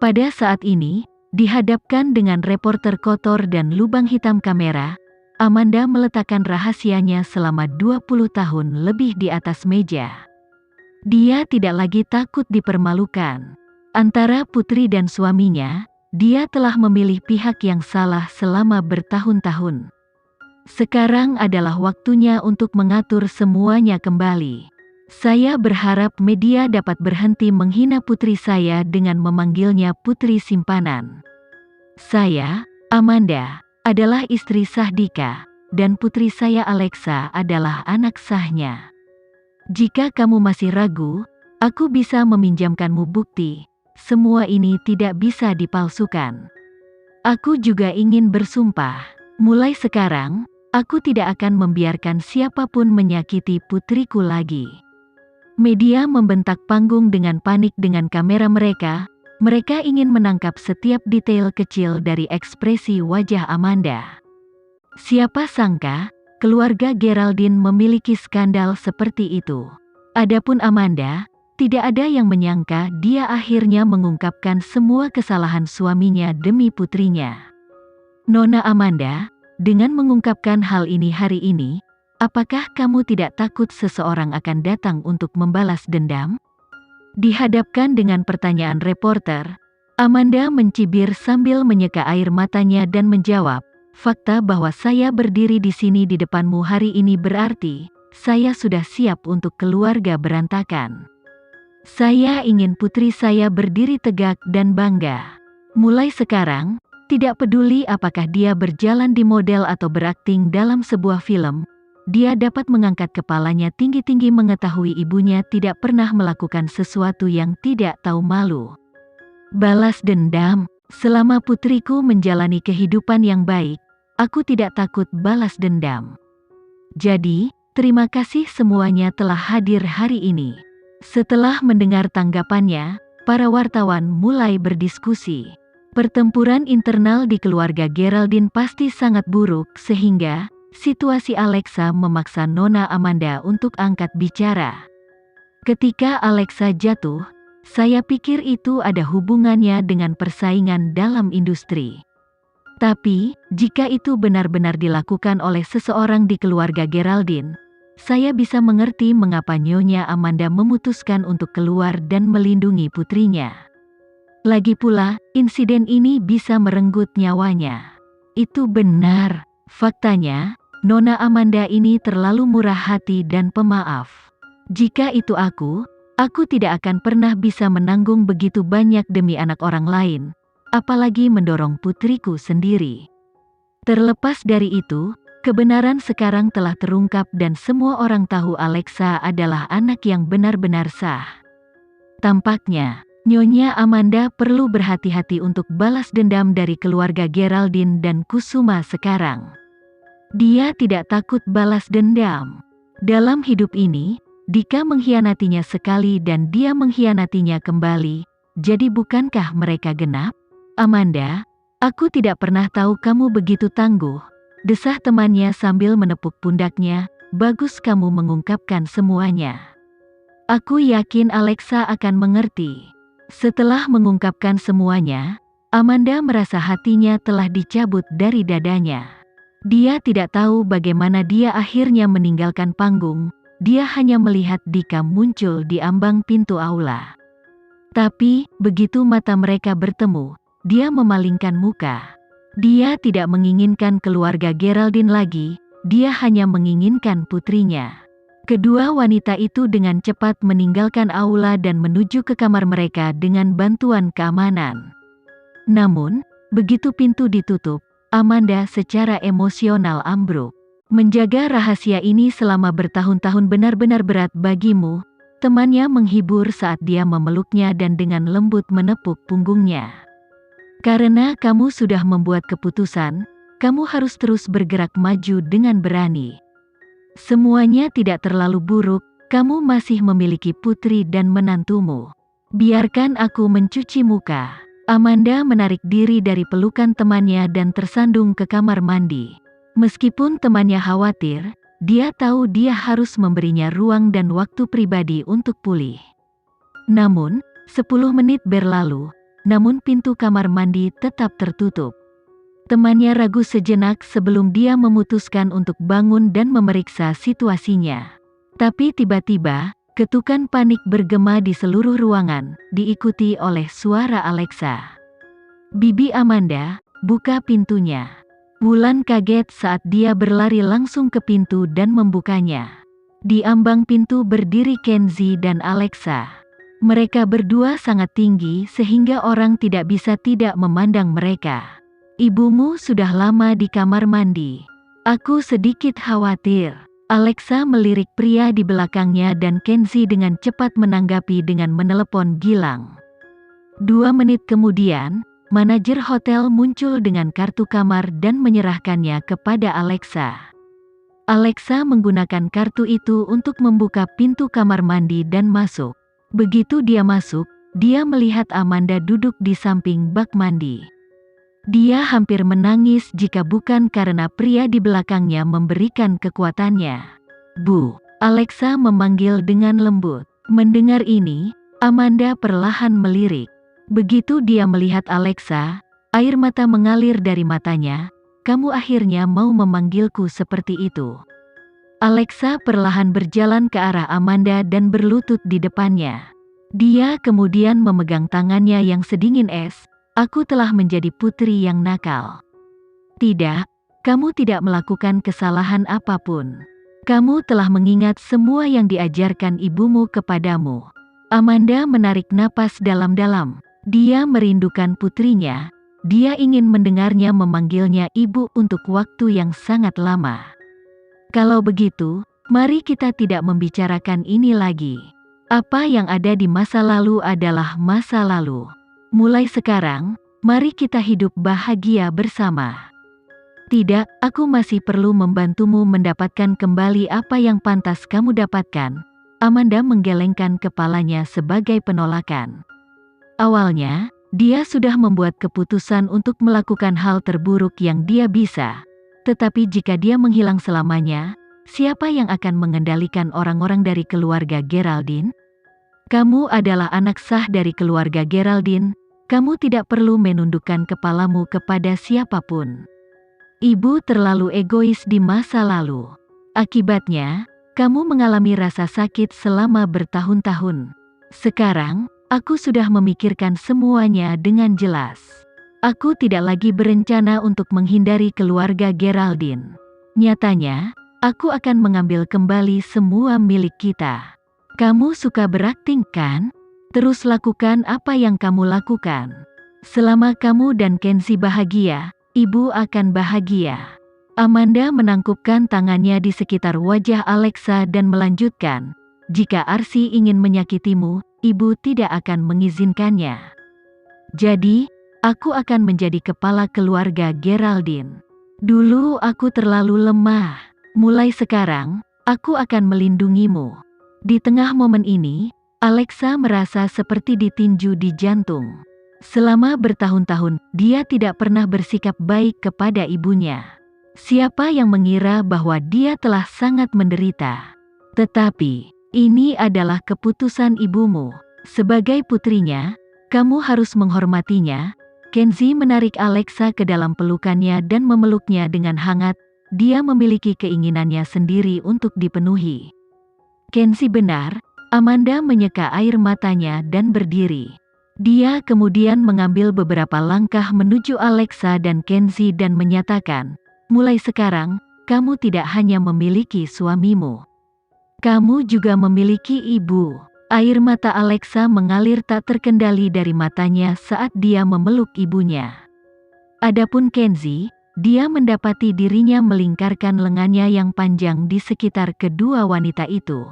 Pada saat ini, dihadapkan dengan reporter kotor dan lubang hitam kamera, Amanda meletakkan rahasianya selama 20 tahun lebih di atas meja. Dia tidak lagi takut dipermalukan. Antara putri dan suaminya, dia telah memilih pihak yang salah selama bertahun-tahun. Sekarang adalah waktunya untuk mengatur semuanya kembali. Saya berharap media dapat berhenti menghina putri saya dengan memanggilnya putri simpanan. Saya, Amanda, adalah istri sah Dika, dan putri saya Alexa adalah anak sahnya. Jika kamu masih ragu, aku bisa meminjamkanmu bukti. Semua ini tidak bisa dipalsukan. Aku juga ingin bersumpah, mulai sekarang, aku tidak akan membiarkan siapapun menyakiti putriku lagi. Media membentak panggung dengan panik dengan kamera mereka. Mereka ingin menangkap setiap detail kecil dari ekspresi wajah Amanda. Siapa sangka, keluarga Geraldine memiliki skandal seperti itu. Adapun Amanda, tidak ada yang menyangka dia akhirnya mengungkapkan semua kesalahan suaminya demi putrinya. Nona Amanda, dengan mengungkapkan hal ini hari ini, apakah kamu tidak takut seseorang akan datang untuk membalas dendam? Dihadapkan dengan pertanyaan reporter, Amanda mencibir sambil menyeka air matanya dan menjawab, fakta bahwa saya berdiri di sini di depanmu hari ini berarti, saya sudah siap untuk keluarga berantakan. Saya ingin putri saya berdiri tegak dan bangga. Mulai sekarang, tidak peduli apakah dia berjalan di model atau berakting dalam sebuah film, dia dapat mengangkat kepalanya tinggi-tinggi mengetahui ibunya tidak pernah melakukan sesuatu yang tidak tahu malu. Balas dendam, selama putriku menjalani kehidupan yang baik, aku tidak takut balas dendam. Jadi, terima kasih semuanya telah hadir hari ini. Setelah mendengar tanggapannya, para wartawan mulai berdiskusi. Pertempuran internal di keluarga Geraldine pasti sangat buruk sehingga situasi Alexa memaksa Nona Amanda untuk angkat bicara. Ketika Alexa jatuh, saya pikir itu ada hubungannya dengan persaingan dalam industri. Tapi, jika itu benar-benar dilakukan oleh seseorang di keluarga Geraldine, saya bisa mengerti mengapa Nyonya Amanda memutuskan untuk keluar dan melindungi putrinya. Lagi pula, insiden ini bisa merenggut nyawanya. Itu benar. Faktanya, Nona Amanda ini terlalu murah hati dan pemaaf. Jika itu aku tidak akan pernah bisa menanggung begitu banyak demi anak orang lain, apalagi mendorong putriku sendiri. Terlepas dari itu, kebenaran sekarang telah terungkap dan semua orang tahu Alexa adalah anak yang benar-benar sah. Tampaknya, Nyonya Amanda perlu berhati-hati untuk balas dendam dari keluarga Geraldine dan Kusuma sekarang. Dia tidak takut balas dendam. Dalam hidup ini, Dika mengkhianatinya sekali dan dia mengkhianatinya kembali, jadi bukankah mereka genap? Amanda, aku tidak pernah tahu kamu begitu tangguh, desah temannya sambil menepuk pundaknya, bagus kamu mengungkapkan semuanya. Aku yakin Alexa akan mengerti. Setelah mengungkapkan semuanya, Amanda merasa hatinya telah dicabut dari dadanya. Dia tidak tahu bagaimana dia akhirnya meninggalkan panggung, dia hanya melihat Dika muncul di ambang pintu aula. Tapi, begitu mata mereka bertemu, dia memalingkan muka. Dia tidak menginginkan keluarga Geraldine lagi, dia hanya menginginkan putrinya. Kedua wanita itu dengan cepat meninggalkan aula dan menuju ke kamar mereka dengan bantuan keamanan. Namun, begitu pintu ditutup, Amanda secara emosional ambruk. Menjaga rahasia ini selama bertahun-tahun benar-benar berat bagimu, temannya menghibur saat dia memeluknya dan dengan lembut menepuk punggungnya. Karena kamu sudah membuat keputusan, kamu harus terus bergerak maju dengan berani. Semuanya tidak terlalu buruk, kamu masih memiliki putri dan menantumu. Biarkan aku mencuci muka. Amanda menarik diri dari pelukan temannya dan tersandung ke kamar mandi. Meskipun temannya khawatir, dia tahu dia harus memberinya ruang dan waktu pribadi untuk pulih. Namun, 10 menit berlalu, namun pintu kamar mandi tetap tertutup. Temannya ragu sejenak sebelum dia memutuskan untuk bangun dan memeriksa situasinya. Tapi tiba-tiba, ketukan panik bergema di seluruh ruangan, diikuti oleh suara Alexa. "Bibi Amanda, buka pintunya." Wulan kaget saat dia berlari langsung ke pintu dan membukanya. Di ambang pintu berdiri Kenzi dan Alexa. Mereka berdua sangat tinggi sehingga orang tidak bisa tidak memandang mereka. "Ibumu sudah lama di kamar mandi. Aku sedikit khawatir." Alexa melirik pria di belakangnya dan Kenzi dengan cepat menanggapi dengan menelepon Gilang. 2 menit kemudian, manajer hotel muncul dengan kartu kamar dan menyerahkannya kepada Alexa. Alexa menggunakan kartu itu untuk membuka pintu kamar mandi dan masuk. Begitu dia masuk, dia melihat Amanda duduk di samping bak mandi. Dia hampir menangis jika bukan karena pria di belakangnya memberikan kekuatannya. "Bu," Alexa memanggil dengan lembut. Mendengar ini, Amanda perlahan melirik. Begitu dia melihat Alexa, air mata mengalir dari matanya. "Kamu akhirnya mau memanggilku seperti itu." Alexa perlahan berjalan ke arah Amanda dan berlutut di depannya. Dia kemudian memegang tangannya yang sedingin es. "Aku telah menjadi putri yang nakal." "Tidak, kamu tidak melakukan kesalahan apapun. Kamu telah mengingat semua yang diajarkan ibumu kepadamu." Amanda menarik napas dalam-dalam. Dia merindukan putrinya. Dia ingin mendengarnya memanggilnya ibu untuk waktu yang sangat lama. "Kalau begitu, mari kita tidak membicarakan ini lagi. Apa yang ada di masa lalu adalah masa lalu. Mulai sekarang, mari kita hidup bahagia bersama." "Tidak, aku masih perlu membantumu mendapatkan kembali apa yang pantas kamu dapatkan." Amanda menggelengkan kepalanya sebagai penolakan. Awalnya, dia sudah membuat keputusan untuk melakukan hal terburuk yang dia bisa. Tetapi jika dia menghilang selamanya, siapa yang akan mengendalikan orang-orang dari keluarga Geraldine? "Kamu adalah anak sah dari keluarga Geraldine. Kamu tidak perlu menundukkan kepalamu kepada siapapun. Ibu terlalu egois di masa lalu. Akibatnya, kamu mengalami rasa sakit selama bertahun-tahun. Sekarang, aku sudah memikirkan semuanya dengan jelas. Aku tidak lagi berencana untuk menghindari keluarga Geraldine. Nyatanya, aku akan mengambil kembali semua milik kita. Kamu suka berakting, kan? Terus lakukan apa yang kamu lakukan. Selama kamu dan Kenzi bahagia, ibu akan bahagia." Amanda menangkupkan tangannya di sekitar wajah Alexa dan melanjutkan, "Jika Arsi ingin menyakitimu, ibu tidak akan mengizinkannya. Jadi, aku akan menjadi kepala keluarga Geraldine. Dulu aku terlalu lemah. Mulai sekarang, aku akan melindungimu." Di tengah momen ini, Alexa merasa seperti ditinju di jantung. Selama bertahun-tahun, dia tidak pernah bersikap baik kepada ibunya. Siapa yang mengira bahwa dia telah sangat menderita? Tetapi, ini adalah keputusan ibumu. Sebagai putrinya, kamu harus menghormatinya. Kenzi menarik Alexa ke dalam pelukannya dan memeluknya dengan hangat. Dia memiliki keinginannya sendiri untuk dipenuhi. "Kenzi benar." Amanda menyeka air matanya dan berdiri. Dia kemudian mengambil beberapa langkah menuju Alexa dan Kenzi dan menyatakan, "Mulai sekarang, kamu tidak hanya memiliki suamimu. Kamu juga memiliki ibu." Air mata Alexa mengalir tak terkendali dari matanya saat dia memeluk ibunya. Adapun Kenzi, dia mendapati dirinya melingkarkan lengannya yang panjang di sekitar kedua wanita itu.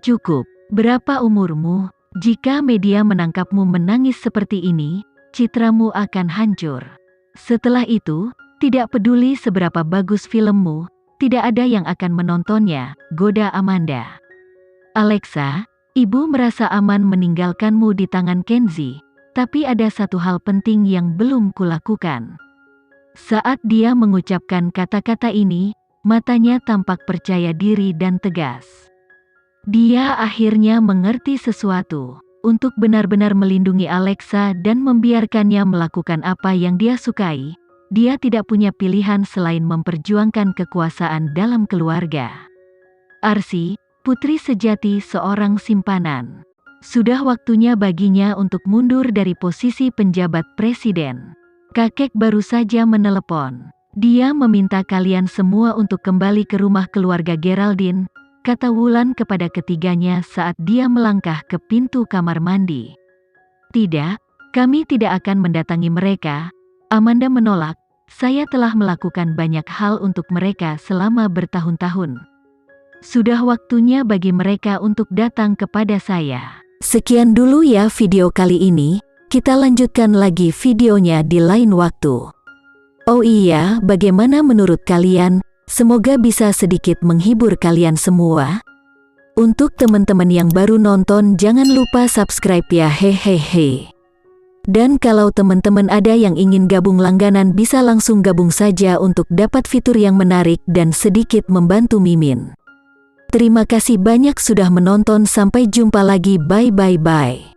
"Cukup. Berapa umurmu? Jika media menangkapmu menangis seperti ini, citramu akan hancur. Setelah itu, tidak peduli seberapa bagus filmmu, tidak ada yang akan menontonnya," goda Amanda. "Alexa, ibu merasa aman meninggalkanmu di tangan Kenzi, tapi ada satu hal penting yang belum kulakukan." Saat dia mengucapkan kata-kata ini, matanya tampak percaya diri dan tegas. Dia akhirnya mengerti sesuatu. untuk benar-benar melindungi Alexa dan membiarkannya melakukan apa yang dia sukai. Dia tidak punya pilihan selain memperjuangkan kekuasaan dalam keluarga. Arsy, putri sejati seorang simpanan. Sudah waktunya baginya untuk mundur dari posisi penjabat presiden. Kakek baru saja menelepon. Dia meminta kalian semua untuk kembali ke rumah keluarga Geraldine, kata Wulan kepada ketiganya saat dia melangkah ke pintu kamar mandi. Tidak, kami tidak akan mendatangi mereka. Amanda menolak, saya telah melakukan banyak hal untuk mereka selama bertahun-tahun. Sudah waktunya bagi mereka untuk datang kepada saya. Sekian dulu ya video kali ini, kita lanjutkan lagi videonya di lain waktu. Oh iya, bagaimana menurut kalian? Semoga bisa sedikit menghibur kalian semua. Untuk teman-teman yang baru nonton jangan lupa subscribe ya hehehe. Dan kalau teman-teman ada yang ingin gabung langganan bisa langsung gabung saja untuk dapat fitur yang menarik dan sedikit membantu Mimin. Terima kasih banyak sudah menonton, sampai jumpa lagi, bye bye bye.